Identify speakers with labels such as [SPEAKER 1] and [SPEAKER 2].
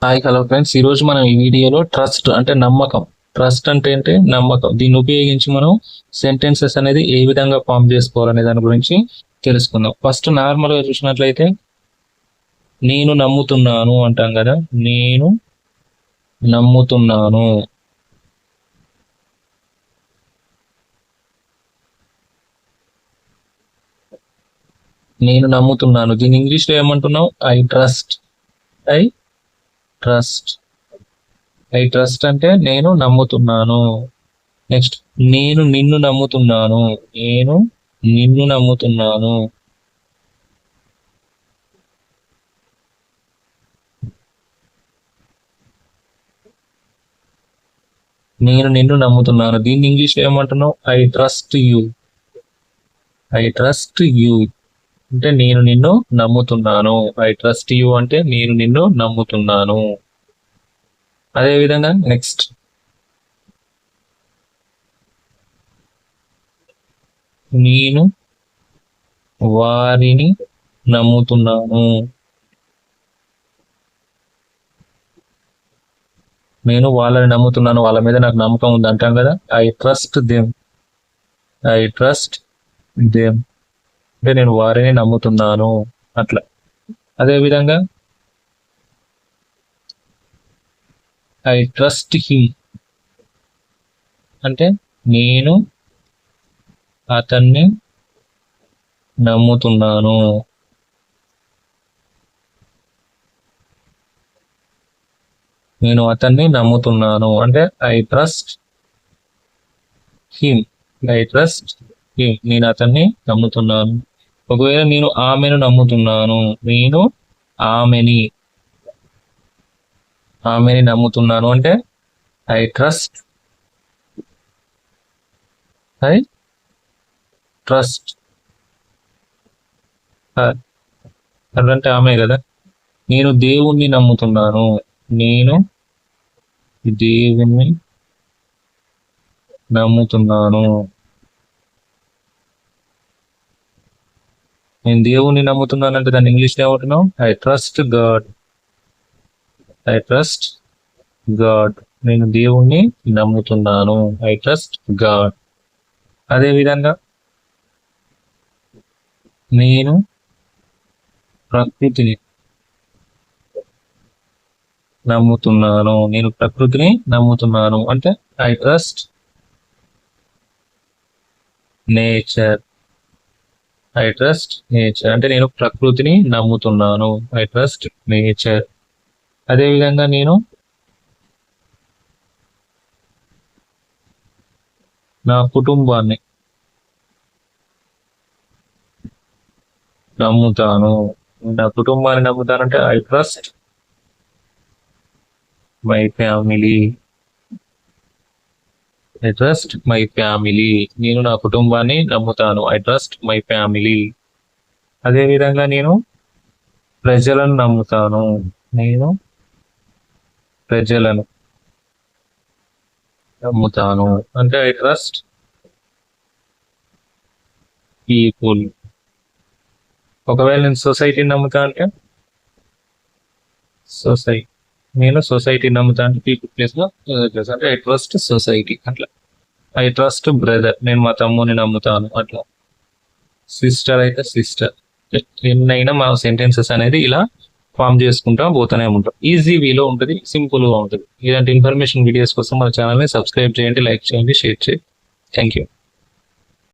[SPEAKER 1] Hi hello friends, ఈ రోజు మనం ఈ వీడియోలో ట్రస్ట్ అంటే నమ్మకం. ట్రస్ట్ అంటే ఏంటి? నమ్మకం. దీన్ని ఉపయోగించి మనం సెంటెన్సెస్ అనేది ఏ విధంగా ఫామ్ చేసుకోవాలనే దాని గురించి తెలుసుకుందాం. ఫస్ట్ నార్మల్ గా చూసినట్లయితే నేను నమ్ముతున్నాను అంటాం కదా. నేను నమ్ముతున్నాను. నేను నమ్ముతున్నాను. దీని ఇంగ్లీష్ లో ఏమంటున్నావు? I trust. I trust. I trust అంటే నేను నమ్ముతున్నాను. నెక్స్ట్, నేను నిన్ను నమ్ముతున్నాను. నేను నిన్ను నమ్ముతున్నాను. నేను నిన్ను నమ్ముతున్నాను. దీన్ని ఇంగ్లీష్ లో ఏమంటున్నావు? I trust you. I trust you అంటే నేను నిన్ను నమ్ముతున్నాను. ఐ ట్రస్ట్ యూ అంటే నేను నిన్ను నమ్ముతున్నాను. అదేవిధంగా నెక్స్ట్, నేను వారిని నమ్ముతున్నాను. నేను వాళ్ళని నమ్ముతున్నాను. వాళ్ళ మీద నాకు నమ్మకం ఉంది అంటాం కదా. I trust them. I trust them అంటే నేను వారిని నమ్ముతున్నాను. అట్లా. అదేవిధంగా ఐ ట్రస్ట్ హిమ్ అంటే నేను అతన్ని నమ్ముతున్నాను. నేను అతన్ని నమ్ముతున్నాను అంటే I trust him. I trust him. నేను అతన్ని నమ్ముతున్నాను. ఒకవేళ నేను ఆమెను నమ్ముతున్నాను. నేను ఆమెని ఆమెని నమ్ముతున్నాను అంటే ఐ ట్రస్ట్. ఐ ట్రస్ట్ అంటే ఆమె కదా. నేను దేవుణ్ణి నమ్ముతున్నాను. నేను దేవుణ్ణి నమ్ముతున్నాను. నేను దేవుణ్ణి నమ్ముతున్నాను అంటే దాన్ని ఇంగ్లీష్లో ఏమంటున్నావు? I trust God. I trust God. నేను దేవుణ్ణి నమ్ముతున్నాను. I trust God. అదేవిధంగా నేను ప్రకృతిని నమ్ముతున్నాను. నేను ప్రకృతిని నమ్ముతున్నాను అంటే I trust nature. I trust nature అంటే నేను ప్రకృతిని నమ్ముతున్నాను. I trust nature. అదేవిధంగా నేను నా కుటుంబాన్ని నమ్ముతాను. నా కుటుంబాన్ని నమ్ముతానంటే I trust my family. I trust my family. నేను నా కుటుంబాన్ని నమ్ముతాను. I trust my family. అదేవిధంగా నేను ప్రజలను నమ్ముతాను. నేను ప్రజలను నమ్ముతాను అంటే ఐ ట్రస్ట్ పీపుల్. ఒకవేళ నేను సొసైటీని నమ్ముతా అంటే సొసైటీ. నేను సొసైటీ నమ్ముతా అంటే పీపుల్ ప్లేస్ లో అంటే ఐ ట్రస్ట్ సొసైటీ. అట్లా. I trust brother. నేను మా తమ్ముని నమ్ముతాను. అట్లా. సిస్టర్ అయితే సిస్టర్. ఎన్నైనా మా సెంటెన్సెస్ అనేది ఇలా ఫామ్ చేసుకుంటా పోతూనే ఉంటాం. ఈజీ వేలో ఉంటుంది, సింపుల్ గా ఉంటుంది. ఇలాంటి ఇన్ఫర్మేషన్ వీడియోస్ కోసం మన ఛానల్ని సబ్స్క్రైబ్ చేయండి, లైక్ చేయండి, షేర్ చేయండి. Thank you.